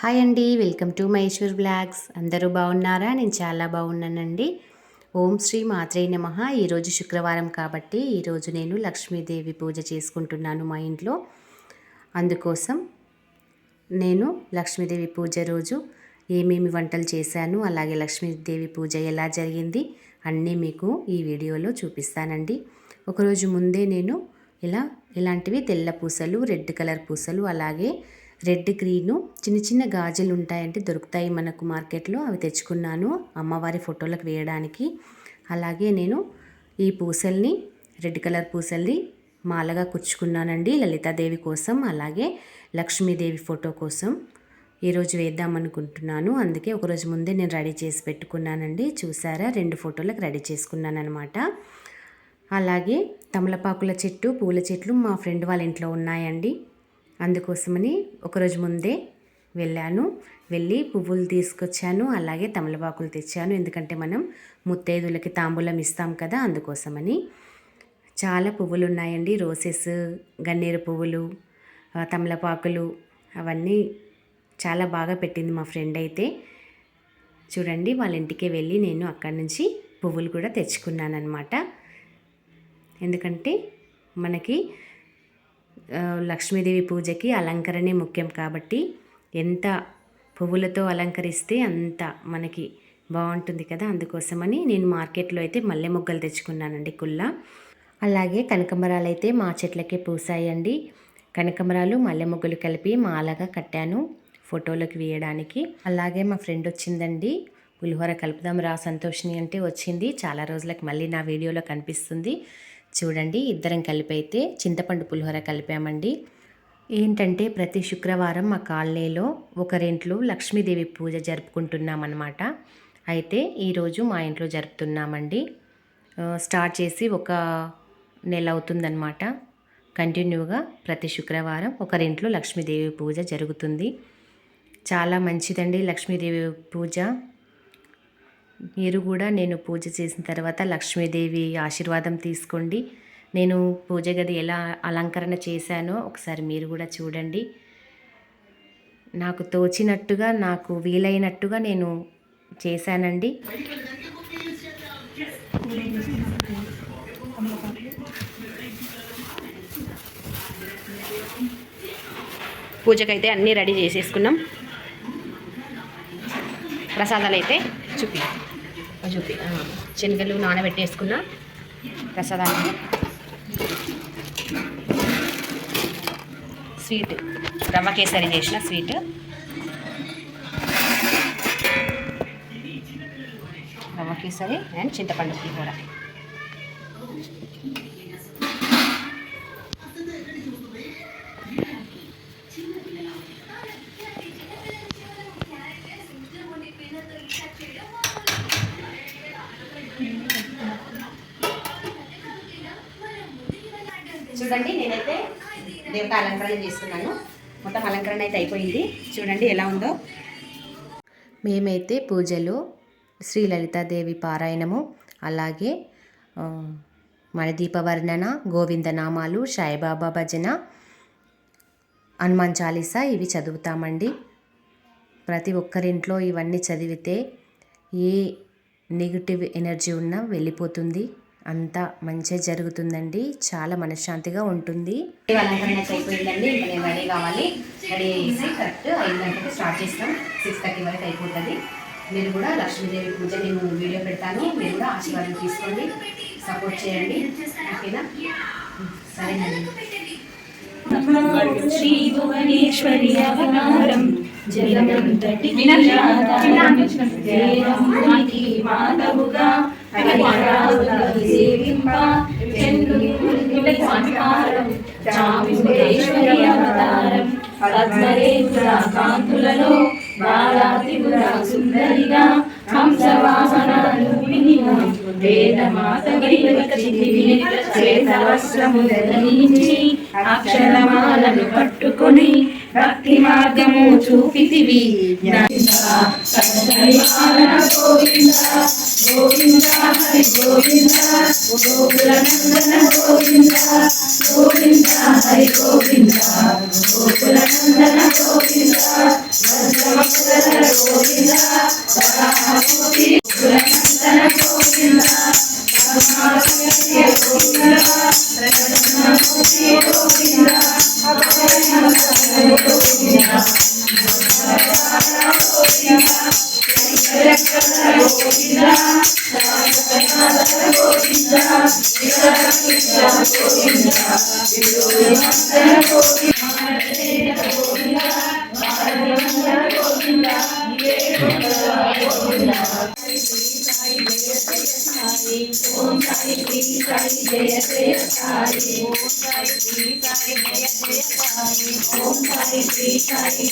Hi అండి, welcome to Maheshwar blogs. అందరూ బాగున్నారా? నేను చాలా బాగున్నానండి. ఓం శ్రీ మాత్రే నమః. ఈరోజు శుక్రవారం కాబట్టి ఈరోజు నేను లక్ష్మీదేవి పూజ చేసుకుంటున్నాను మా ఇంట్లో. అందుకోసం నేను లక్ష్మీదేవి పూజ రోజు ఏమేమి వంటలు చేశాను, అలాగే లక్ష్మీదేవి పూజ ఎలా జరిగింది అన్నీ మీకు ఈ వీడియోలో చూపిస్తానండి. ఒకరోజు ముందే నేను ఇలాంటివి తెల్ల పూసలు, రెడ్ కలర్ పూసలు, అలాగే రెడ్ గ్రీను చిన్న చిన్న గాజులు ఉంటాయంటే దొరుకుతాయి మనకు మార్కెట్లో, అవి తెచ్చుకున్నాను అమ్మవారి ఫోటోలకు వేయడానికి. అలాగే నేను ఈ పూసల్ని, రెడ్ కలర్ పూసల్ని మాలగా కుచ్చుకున్నానండి లలితాదేవి కోసం, అలాగే లక్ష్మీదేవి ఫోటో కోసం ఈరోజు వేద్దాం అనుకుంటున్నాను. అందుకే ఒకరోజు ముందే నేను రెడీ చేసి పెట్టుకున్నానండి. చూసారా, 2 ఫోటోలకు రెడీ చేసుకున్నాను అనమాట. అలాగే తమలపాకుల చెట్టు, పూల చెట్లు మా ఫ్రెండ్ వాళ్ళ ఇంట్లో ఉన్నాయండి. అందుకోసమని ఒకరోజు ముందే వెళ్ళి పువ్వులు తీసుకొచ్చాను, అలాగే తమలపాకులు తెచ్చాను. ఎందుకంటే మనం ముత్తైదులకి తాంబూలం ఇస్తాం కదా, అందుకోసమని. చాలా పువ్వులు ఉన్నాయండి, రోసెస్, గన్నేరు పువ్వులు, తమలపాకులు, అవన్నీ చాలా బాగా పెట్టింది మా ఫ్రెండ్ అయితే. చూడండి, వాళ్ళ ఇంటికి వెళ్ళి నేను అక్కడి నుంచి పువ్వులు కూడా తెచ్చుకున్నాను అనమాట. ఎందుకంటే మనకి లక్ష్మీదేవి పూజకి అలంకరణే ముఖ్యం కాబట్టి ఎంత పువ్వులతో అలంకరిస్తే అంత మనకి బాగుంటుంది కదా. అందుకోసమని నేను మార్కెట్లో అయితే మల్లె మొగ్గలు తెచ్చుకున్నానండి, కుల్లా. అలాగే కనకంబరాలు అయితే మా చెట్లకే పూసాయండి. కనకంబరాలు, మల్లె మొగ్గలు కలిపి మాలగా కట్టాను ఫోటోలకు వేయడానికి. అలాగే మా ఫ్రెండ్ వచ్చిందండి, పులిహోర కలుపుదాం రా సంతోషిని అంటే వచ్చింది. చాలా రోజులకు మళ్ళీ నా వీడియోలో కనిపిస్తుంది. చూడండి, ఇద్దరం కలిపి అయితే చింతపండు పులిహోర కలిపామండి. ఏంటంటే ప్రతి శుక్రవారం మా కాలనీలో ఒకరింట్లో లక్ష్మీదేవి పూజ జరుపుకుంటున్నామన్నమాట. అయితే ఈరోజు మా ఇంట్లో జరుపుతున్నామండి. స్టార్ట్ చేసి 1 నెల అవుతుందన్నమాట. కంటిన్యూగా ప్రతి శుక్రవారం ఒకరింట్లో లక్ష్మీదేవి పూజ జరుగుతుంది. చాలా మంచిదండి లక్ష్మీదేవి పూజ. మీరు కూడా నేను పూజ చేసిన తర్వాత లక్ష్మీదేవి ఆశీర్వాదం తీసుకోండి. నేను పూజ గది ఎలా అలంకరణ చేశానో ఒకసారి మీరు కూడా చూడండి. నాకు తోచినట్టుగా, నాకు వీలైనట్టుగా నేను చేశానండి. పూజకైతే అన్నీ రెడీ చేసేసుకున్నాం. ప్రసాదాలు అయితే చూపి శనగలు నానబెట్టేసుకున్న ప్రసాదానికి స్వీట్, రవ్వ కేసరి చేసిన స్వీట్, రవ్వ కేసరి అండ్ చింతపండు పులిహోర. చూడండి, నేనైతే దేవత అలంకరణ చేస్తున్నాను. మొత్తం అలంకరణ అయితే అయిపోయింది. చూడండి ఎలా ఉందో. మేమైతే పూజలో శ్రీ లలితాదేవి పారాయణము, అలాగే మణిదీప వర్ణన, గోవిందనామాలు, సాయిబాబా భజన, హనుమాన్ చాలీసా ఇవి చదువుతామండి. ప్రతి ఒక్కరింట్లో ఇవన్నీ చదివితే ఏ నెగిటివ్ ఎనర్జీ ఉన్నా వెళ్ళిపోతుంది, అంతా మంచిగా జరుగుతుందండి. చాలా మనశ్శాంతిగా ఉంటుంది. అలంకరణ అయిపోయిందండి. ఇంకా నేను రెడీ కావాలి. రెడీ చేసి కరెక్ట్ 5 గంటలకు స్టార్ట్ చేస్తాం. 6:30 వరకు అయిపోతుంది. మీరు కూడా లక్ష్మీదేవి పూజ నేను వీడియో పెడతాను, మీరు కూడా ఆశీర్వాదం తీసుకోండి, సపోర్ట్ చేయండి, ఓకేనా? సరేనండి. శ్రీ భువనేశ్వరి అవతారం మాతవుగా సేవింప చాముండేశ్వరి అవతారం పద్మరేఖ కాంతులలో బాలాతిపుర సుందరిగా హంసవాహనాలు వేదమాత శ్వేతవస్త్రము ధరించి అక్షరమాలను పట్టుకొని భక్తి మార్గము చూపితివి. గోవింద గోవింద హరి గోవింద గోకులనందన గోవింద గోవింద హరి గోవింద గోకులనందన గోవింద ఓం సాయి శ్రీ సాయి జయ జయ సాయి. ఓం సాయి శ్రీ సాయి జయ జయ సాయి. ఓం సాయి శ్రీ సాయి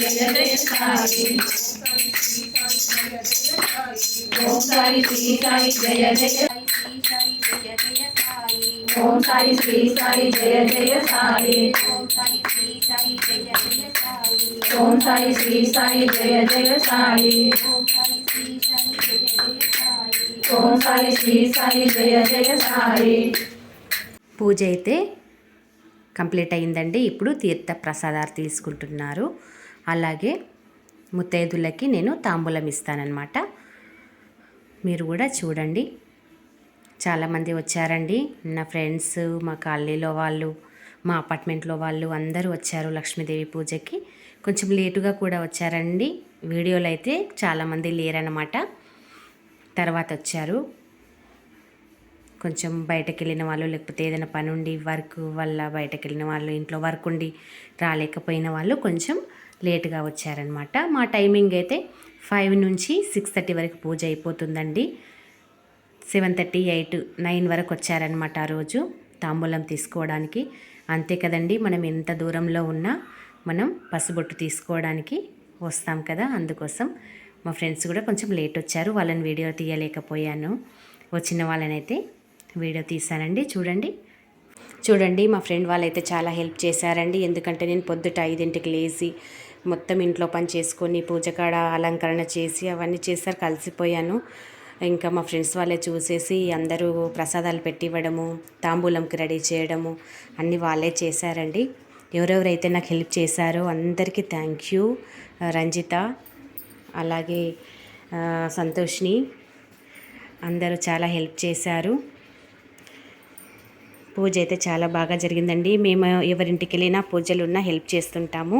జయ జయ సాయి. ఓం సాయి శ్రీ సాయి జయ జయ సాయి. ఓం సాయి శ్రీ సాయి జయ జయ. ఓం సాయి శ్రీ సాయి జయ జయ సాయి. ఓం సాయి శ్రీ సాయి జయ జయ సాయి. ఓం సాయి శ్రీ సాయి జయ జయ సాయి. ఓం సాయి శ్రీ సాయి జయ జయ సాయి. పూజ అయితే కంప్లీట్ అయిందండి. ఇప్పుడు తీర్థ ప్రసాదాలు తీసుకుంటున్నారు. అలాగే ముత్తైదులకి నేను తాంబూలం ఇస్తానన్నమాట. మీరు కూడా చూడండి. చాలామంది వచ్చారండి. నా ఫ్రెండ్స్, మా కాలనీలో వాళ్ళు, మా అపార్ట్మెంట్లో వాళ్ళు అందరూ వచ్చారు లక్ష్మీదేవి పూజకి. కొంచెం లేటుగా కూడా వచ్చారండి. వీడియోలో అయితే చాలామంది లేరన్నమాట. తర్వాత వచ్చారు. కొంచెం బయటకు వెళ్ళిన వాళ్ళు, లేకపోతే ఏదైనా పని ఉండి వర్క్ వల్ల బయటకు వెళ్ళిన వాళ్ళు, ఇంట్లో వర్క్ ఉండి రాలేకపోయిన వాళ్ళు కొంచెం లేటుగా వచ్చారనమాట. మా టైమింగ్ అయితే 5 నుంచి 6:30 వరకు పూజ అయిపోతుందండి. 7:30, 8, 9 వరకు వచ్చారనమాట ఆ రోజు తాంబూలం తీసుకోవడానికి. అంతే కదండి, మనం ఎంత దూరంలో ఉన్నా మనం పసుబొట్టు తీసుకోవడానికి వస్తాం కదా. అందుకోసం మా ఫ్రెండ్స్ కూడా కొంచెం లేట్ వచ్చారు. వాళ్ళని వీడియో తీయలేకపోయాను. వచ్చిన వాళ్ళనైతే వీడియో తీసానండి. చూడండి మా ఫ్రెండ్ వాళ్ళైతే చాలా హెల్ప్ చేశారండి. ఎందుకంటే నేను పొద్దుట 5ంటికి లేచి మొత్తం ఇంట్లో పని చేసుకొని పూజ కాడ అలంకరణ చేసి అవన్నీ చేశారు. కలిసిపోయాను. ఇంకా మా ఫ్రెండ్స్ వాళ్ళే చూసేసి అందరూ ప్రసాదాలు పెట్టి ఇవ్వడము, తాంబూలంకి రెడీ చేయడము అన్నీ వాళ్ళే చేశారండి. ఎవరెవరైతే నాకు హెల్ప్ చేశారో అందరికీ థ్యాంక్ యూ. రంజిత, అలాగే సంతోష్ని, అందరూ చాలా హెల్ప్ చేశారు. పూజ అయితే చాలా బాగా జరిగిందండి. మేము ఎవరింటికి వెళ్ళినా పూజలు ఉన్నా హెల్ప్ చేస్తుంటాము.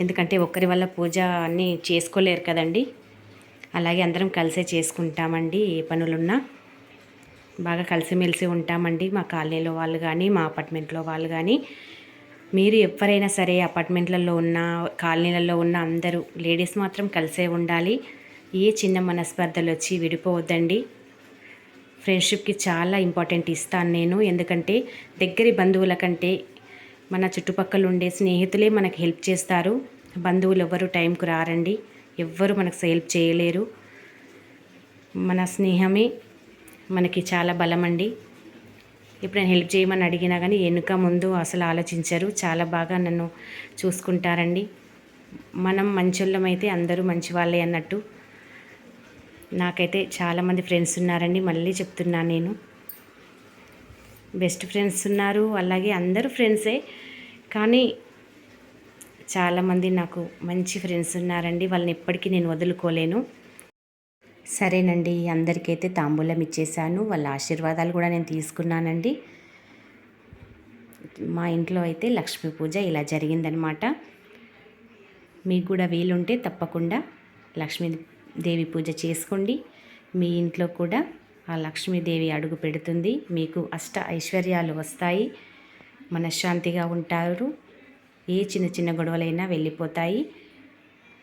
ఎందుకంటే ఒక్కరి వల్ల పూజ అన్నీ చేసుకోలేరు కదండి. అలాగే అందరం కలిసే చేసుకుంటామండి. ఏ పనులున్నా బాగా కలిసిమెలిసి ఉంటామండి. మా కాలనీలో వాళ్ళు కానీ, మా అపార్ట్మెంట్లో వాళ్ళు కానీ. మీరు ఎవరైనా సరే అపార్ట్మెంట్లలో ఉన్న, కాలనీలలో ఉన్న అందరూ లేడీస్ మాత్రం కలిసే ఉండాలి. ఏ చిన్న మనస్పర్ధలు వచ్చి విడిపోవద్దండి. ఫ్రెండ్షిప్కి చాలా ఇంపార్టెంట్ ఇస్తాను నేను. ఎందుకంటే దగ్గరి బంధువుల కంటే మన చుట్టుపక్కల ఉండే స్నేహితులే మనకు హెల్ప్ చేస్తారు. బంధువులు ఎవరు టైంకు రారండి. ఎవ్వరు మనకు హెల్ప్ చేయలేరు. మన స్నేహమే మనకి చాలా బలమండి. ఇప్పుడు నేను హెల్ప్ చేయమని అడిగినా కానీ వెనుక ముందు అసలు ఆలోచించరు. చాలా బాగా నన్ను చూసుకుంటారండి. మనం మంచోళ్ళమైతే అందరూ మంచి వాళ్ళే అన్నట్టు. నాకైతే చాలామంది ఫ్రెండ్స్ ఉన్నారండి. మళ్ళీ చెప్తున్నాను, నేను బెస్ట్ ఫ్రెండ్స్ ఉన్నారు. అలాగే అందరూ ఫ్రెండ్సే, కానీ చాలామంది నాకు మంచి ఫ్రెండ్స్ ఉన్నారండి. వాళ్ళని ఎప్పటికీ నేను వదులుకోలేను. సరేనండి, అందరికైతే తాంబూలం ఇచ్చేసాను. వాళ్ళ ఆశీర్వాదాలు కూడా నేను తీసుకున్నానండి. మా ఇంట్లో అయితే లక్ష్మీ పూజ ఇలా జరిగిందనమాట. మీకు కూడా వీలుంటే తప్పకుండా లక్ష్మీదేవి పూజ చేసుకోండి. మీ ఇంట్లో కూడా ఆ లక్ష్మీదేవి అడుగు పెడుతుంది. మీకు అష్ట ఐశ్వర్యాలు వస్తాయి. మనశ్శాంతిగా ఉంటారు. ఏ చిన్న చిన్న గొడవలైనా వెళ్ళిపోతాయి.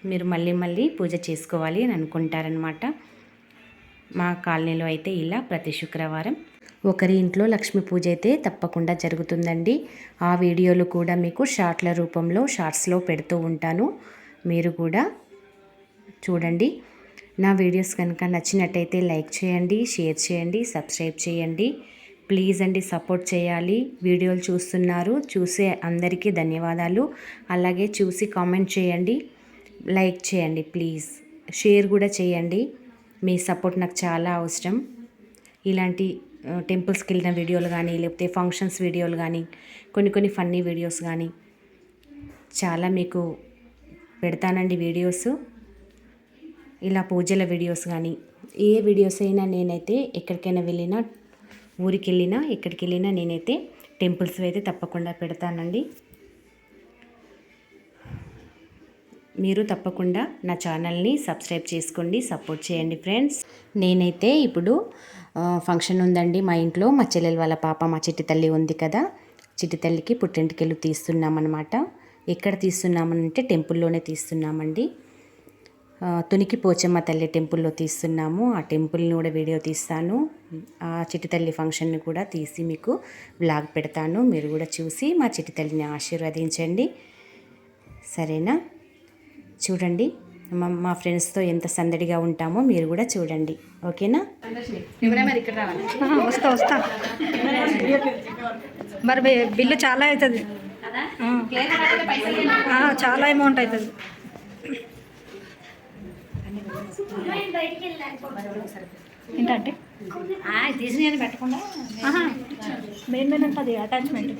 మీరు మళ్ళీ మళ్ళీ పూజ చేసుకోవాలి అని అనుకుంటారనమాట. మా కాలనీలో అయితే ఇలా ప్రతి శుక్రవారం ఒకరి ఇంట్లో లక్ష్మీ పూజ అయితే తప్పకుండా జరుగుతుందండి. ఆ వీడియోలు కూడా మీకు షార్ట్ల రూపంలో షార్ట్స్లో పెడుతూ ఉంటాను. మీరు కూడా చూడండి. నా వీడియోస్ కనుక నచ్చినట్టయితే లైక్ చేయండి, షేర్ చేయండి, సబ్స్క్రైబ్ చేయండి. ప్లీజ్ అండి, సపోర్ట్ చేయాలి. వీడియోలు చూస్తున్నారు, చూసే అందరికీ ధన్యవాదాలు. అలాగే చూసి కామెంట్ చేయండి, లైక్ చేయండి, ప్లీజ్ షేర్ కూడా చేయండి. మీ సపోర్ట్ నాకు చాలా అవసరం. ఇలాంటి టెంపుల్స్కి వెళ్ళిన వీడియోలు కానీ, లేకపోతే ఫంక్షన్స్ వీడియోలు కానీ, కొన్ని ఫన్నీ వీడియోస్ కానీ చాలా మీకు పెడతానండి వీడియోస్. ఇలా పూజల వీడియోస్ కానీ, ఏ వీడియోస్ అయినా నేనైతే ఎక్కడికైనా వెళ్ళినా, ఊరికి వెళ్ళినా, ఎక్కడికి వెళ్ళినా నేనైతే టెంపుల్స్ అయితే తప్పకుండా పెడతానండి. మీరు తప్పకుండా నా ఛానల్ని సబ్స్క్రైబ్ చేసుకోండి, సపోర్ట్ చేయండి ఫ్రెండ్స్. నేనైతే ఇప్పుడు ఫంక్షన్ ఉందండి మా ఇంట్లో. మా చెల్లెల వాళ్ళ పాప, మా చిట్టి తల్లి ఉంది కదా, చిట్టి తల్లికి పుట్టెంటికెళ్ళు తీస్తున్నామన్నమాట. ఎక్కడ తీస్తున్నామనంటే టెంపుల్లోనే తీస్తున్నామండి. తునికి పోచమ్మ తల్లి టెంపుల్లో తీస్తున్నాము. ఆ టెంపుల్ని కూడా వీడియో తీస్తాను. ఆ చిట్టి తల్లి ఫంక్షన్ని కూడా తీసి మీకు వ్లాగ్ పెడతాను. మీరు కూడా చూసి మా చిట్టి తల్లిని ఆశీర్వదించండి, సరేనా? చూడండి మా ఫ్రెండ్స్తో ఎంత సందడిగా ఉంటామో మీరు కూడా చూడండి, ఓకేనా? వస్తా మరి బిల్లు చాలా అవుతుంది, చాలా అమౌంట్ అవుతుంది. ఏంటంటే తీసి పెట్టకుండా మెయిన్ ఉంటుంది అటాచ్మెంట్,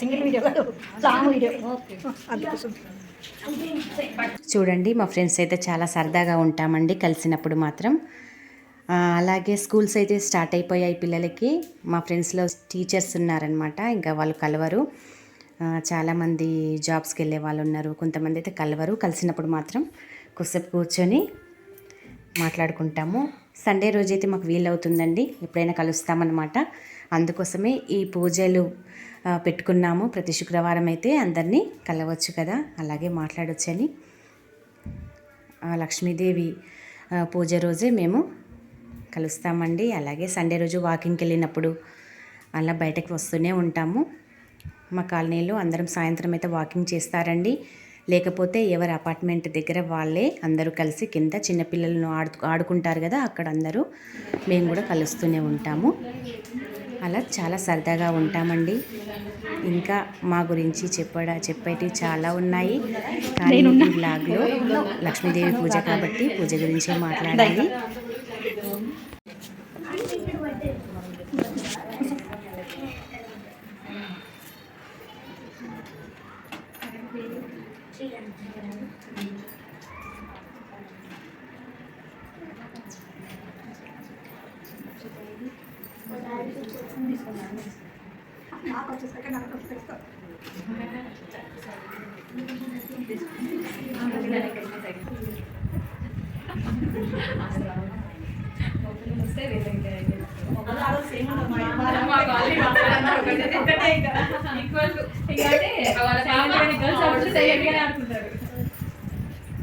సింగిల్ వీడియో కాదు, లాంగ్ వీడియో. అందుకోసం చూడండి మా ఫ్రెండ్స్ అయితే చాలా సరదాగా ఉంటామండి కలిసినప్పుడు మాత్రం. అలాగే స్కూల్స్ అయితే స్టార్ట్ అయిపోయాయి పిల్లలకి. మా ఫ్రెండ్స్లో టీచర్స్ ఉన్నారనమాట, ఇంకా వాళ్ళు కలవరు. చాలామంది జాబ్స్కి వెళ్ళే వాళ్ళు ఉన్నారు, కొంతమంది అయితే కలవరు. కలిసినప్పుడు మాత్రం కొద్దిసేపు కూర్చొని మాట్లాడుకుంటాము. సండే రోజైతే మాకు వీలవుతుందండి, ఎప్పుడైనా కలుస్తామన్నమాట. అందుకోసమే ఈ పూజలు పెట్టుకున్నాము. ప్రతి శుక్రవారం అయితే అందరినీ కలవచ్చు కదా, అలాగే మాట్లాడొచ్చని. లక్ష్మీదేవి పూజ రోజే మేము కలుస్తామండి. అలాగే సండే రోజు వాకింగ్కి వెళ్ళినప్పుడు అలా బయటకు వస్తూనే ఉంటాము. మా కాలనీలో అందరం సాయంత్రం అయితే వాకింగ్ చేస్తారండి. లేకపోతే ఎవరి అపార్ట్మెంట్ దగ్గర వాళ్ళే అందరూ కలిసి కింద చిన్నపిల్లలను ఆడుకుంటారు కదా, అక్కడ అందరూ మేము కూడా కలుస్తూనే ఉంటాము. అలా చాలా సరదాగా ఉంటామండి. ఇంకా మా గురించి చెప్పేటివి చాలా ఉన్నాయి, కానీ ఈ బ్లాగ్లో లక్ష్మీదేవి పూజ కాబట్టి పూజ గురించే మాట్లాడాలి.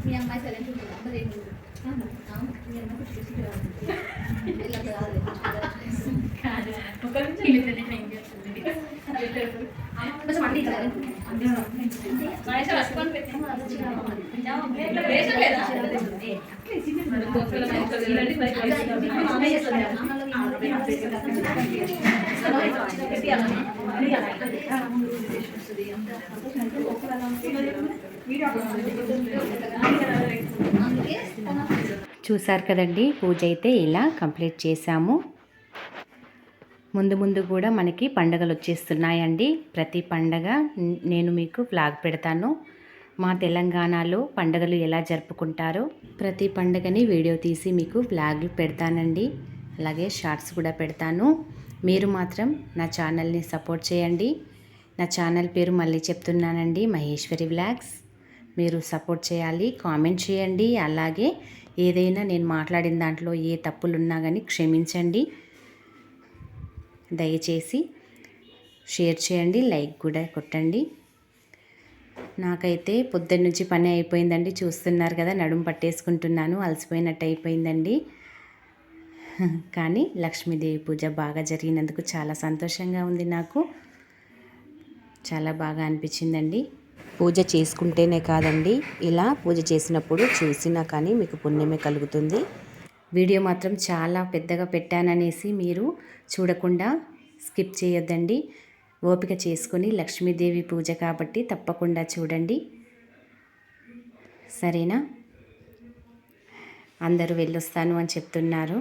మీ అమ్మాయి సైలెంట్ చూసారు కదండి, పూజ అయితే ఇలా కంప్లీట్ చేశాము. ముందు కూడా మనకి పండగలు వచ్చేస్తున్నాయండి. ప్రతి పండగ నేను మీకు వ్లాగ్ పెడతాను. మా తెలంగాణలో పండగలు ఎలా జరుపుకుంటారో ప్రతి పండగని వీడియో తీసి మీకు వ్లాగ్లు పెడతానండి. అలాగే షార్ట్స్ కూడా పెడతాను. మీరు మాత్రం నా ఛానల్ని సపోర్ట్ చేయండి. నా ఛానల్ పేరు మళ్ళీ చెప్తున్నానండి, మహేశ్వరి వ్లాగ్స్. మీరు సపోర్ట్ చేయాలి, కామెంట్ చేయండి. అలాగే ఏదైనా నేను మాట్లాడిన దాంట్లో ఏ తప్పులున్నా కానీ క్షమించండి. దయచేసి షేర్ చేయండి, లైక్ కూడా కొట్టండి. నాకైతే పొద్దున్న నుంచి పని అయిపోయిందండి, చూస్తున్నారు కదా, నడుము పట్టేసుకుంటున్నాను, అలసిపోయినట్టు అయిపోయిందండి. కానీ లక్ష్మీదేవి పూజ బాగా జరిగినందుకు చాలా సంతోషంగా ఉంది. నాకు చాలా బాగా అనిపించిందండి. పూజ చేసుకుంటేనే కాదండి, ఇలా పూజ చేసినప్పుడు చూసినా కానీ మీకు పుణ్యమే కలుగుతుంది. వీడియో మాత్రం చాలా పెద్దగా పెట్టాననేసి మీరు చూడకుండా స్కిప్ చేయొద్దండి. ఓపిక చేసుకొని లక్ష్మీదేవి పూజ కాబట్టి తప్పకుండా చూడండి, సరేనా? అందరూ వెళ్ళొస్తాను అని చెప్తున్నారు,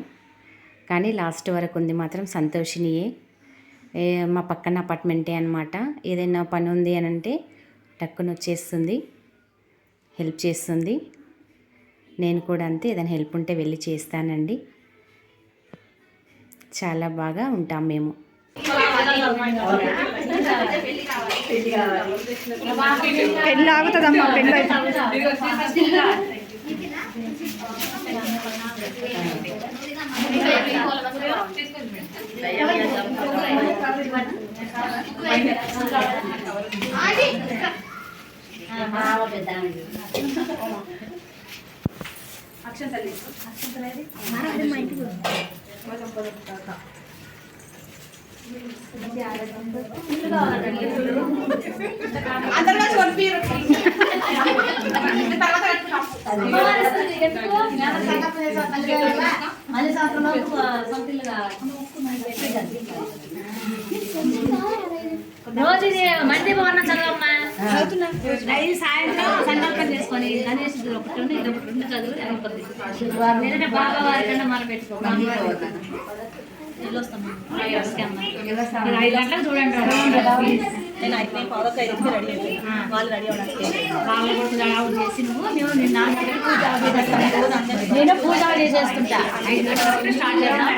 కానీ లాస్ట్ వరకు ఉంది మాత్రం సంతోషినియే. మా పక్కన అపార్ట్మెంటే అనమాట. ఏదైనా పని ఉంది అని అంటే టక్కున వచ్చేస్తుంది, హెల్ప్ చేస్తుంది. నేను కూడా అంతే, ఏదైనా హెల్ప్ ఉంటే వెళ్ళి చేస్తానండి. చాలా బాగా ఉంటాం మేము. పెళ్ళి ఆగుతుందమ్మా, పెళ్ళి అవుతుంది. రోజు మంది బాగున్నా చదవమ్మా. సాయంత్రం సంకల్పం చేసుకొని గణేష్ ఒకటి ఉండి ఇది ఒకటి ఉండి చదువు అయిపోద్ది. లేదంటే బాగా వారికన్నా మనం పెట్టుకోవాలి. 5 గంటలకు చూడండి. నేను అయితే పావులకు 5కి రెడీ అయ్యి వాళ్ళు రెడీ అవ్వడానికి వాళ్ళు కూడా అవుట్ చేసి నువ్వు నేను పూజ చేసేస్తుంటా. 5 గంటలకు స్టార్ట్ చేద్దాం.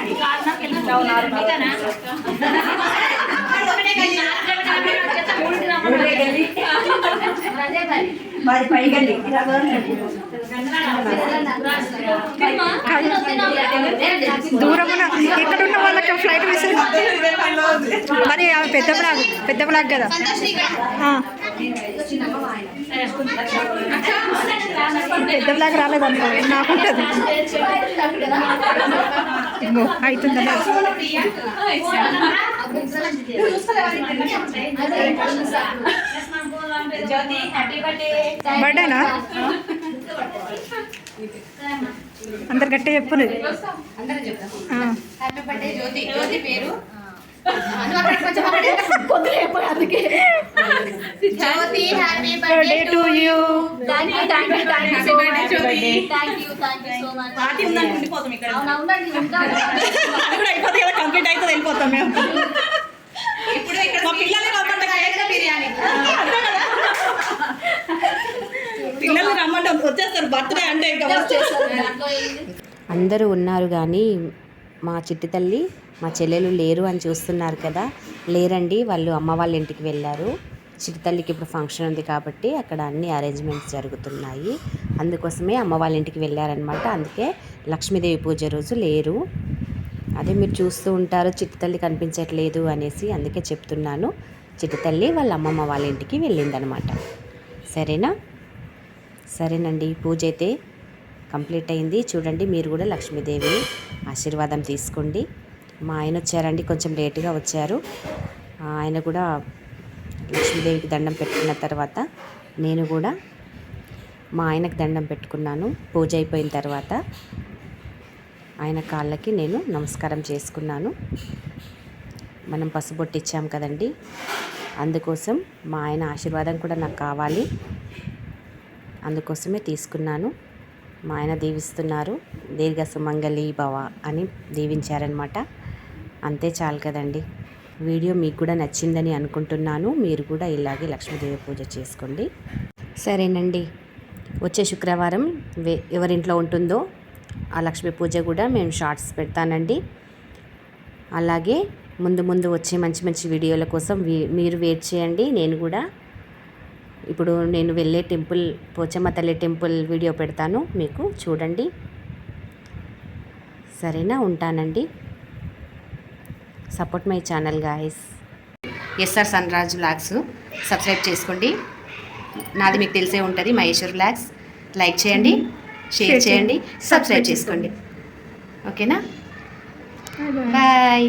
దూరమున ఇక్కడ ఉన్న వాళ్ళకి ఫ్లైట్ మిస్ మరి పెద్ద బ్లాగ్ కదా. పెద్ద బ్లాగ్ రాలేదనుకో నాకుంటుంది. ఇంకో అవుతుందా బర్త్డేనా? అందరు గట్టి చెప్పు. Birthday to you. కంప్లీట్ అయితే వెళ్ళిపోతాం మేము. పిల్లలు రమ్మంటాం వచ్చేస్తారు. బర్త్డే అంటే అందరూ ఉన్నారు కానీ మా చిట్టి తల్లి మా చెల్లెలు లేరు అని చూస్తున్నారు కదా. లేరండి, వాళ్ళు అమ్మ వాళ్ళ ఇంటికి వెళ్ళారు. చిట్టి తల్లికి ఇప్పుడు ఫంక్షన్ ఉంది కాబట్టి అక్కడ అన్ని అరేంజ్మెంట్స్ జరుగుతున్నాయి. అందుకోసమే అమ్మ వాళ్ళ ఇంటికి వెళ్ళారనమాట. అందుకే లక్ష్మీదేవి పూజ రోజు లేరు. అదే మీరు చూస్తూ ఉంటారు చిట్టి తల్లి కనిపించట్లేదు అనేసి, అందుకే చెప్తున్నాను. చిట్టి తల్లి వాళ్ళ అమ్మమ్మ వాళ్ళ ఇంటికి వెళ్ళిందనమాట. సరేనండి, పూజ అయితే కంప్లీట్ అయింది. చూడండి, మీరు కూడా లక్ష్మీదేవి ఆశీర్వాదం తీసుకోండి. మా ఆయన వచ్చారండి, కొంచెం లేటుగా వచ్చారు. ఆయన కూడా లక్ష్మీదేవికి దండం పెట్టుకున్న తర్వాత నేను కూడా మా ఆయనకు దండం పెట్టుకున్నాను. పూజ అయిపోయిన తర్వాత ఆయన కాళ్ళకి నేను నమస్కారం చేసుకున్నాను. మనం పసుబొట్టు ఇచ్చాం కదండి, అందుకోసం మా ఆయన ఆశీర్వాదం కూడా నాకు కావాలి, అందుకోసమే తీసుకున్నాను. మా ఆయన దీవిస్తున్నారు. దీర్ఘ సుమంగళి భవ అని దీవించారనమాట. అంతే చాలు కదండి. వీడియో మీకు కూడా నచ్చిందని అనుకుంటున్నాను. మీరు కూడా ఇలాగే లక్ష్మీదేవి పూజ చేసుకోండి. సరేనండి, వచ్చే శుక్రవారం ఎవరింట్లో ఉంటుందో ఆ లక్ష్మీ పూజ కూడా మేము షార్ట్స్ పెడతానండి. అలాగే ముందు వచ్చే మంచి మంచి వీడియోల కోసం మీరు వెయిట్ చేయండి. నేను కూడా ఇప్పుడు నేను వెళ్ళే టెంపుల్, పోచమ్మ తల్లి టెంపుల్ వీడియో పెడతాను, మీకు చూడండి. సరేనా, ఉంటానండి. Support my channel guys. SR Sunraj vlogs subscribe చేసుకోండి. నాది మీకు తెలిసే ఉంటుంది, మహేశ్వర్ వ్లాగ్స్. లైక్ చేయండి, షేర్ చేయండి, సబ్స్క్రైబ్ చేసుకోండి. ఓకేనా, బాయ్.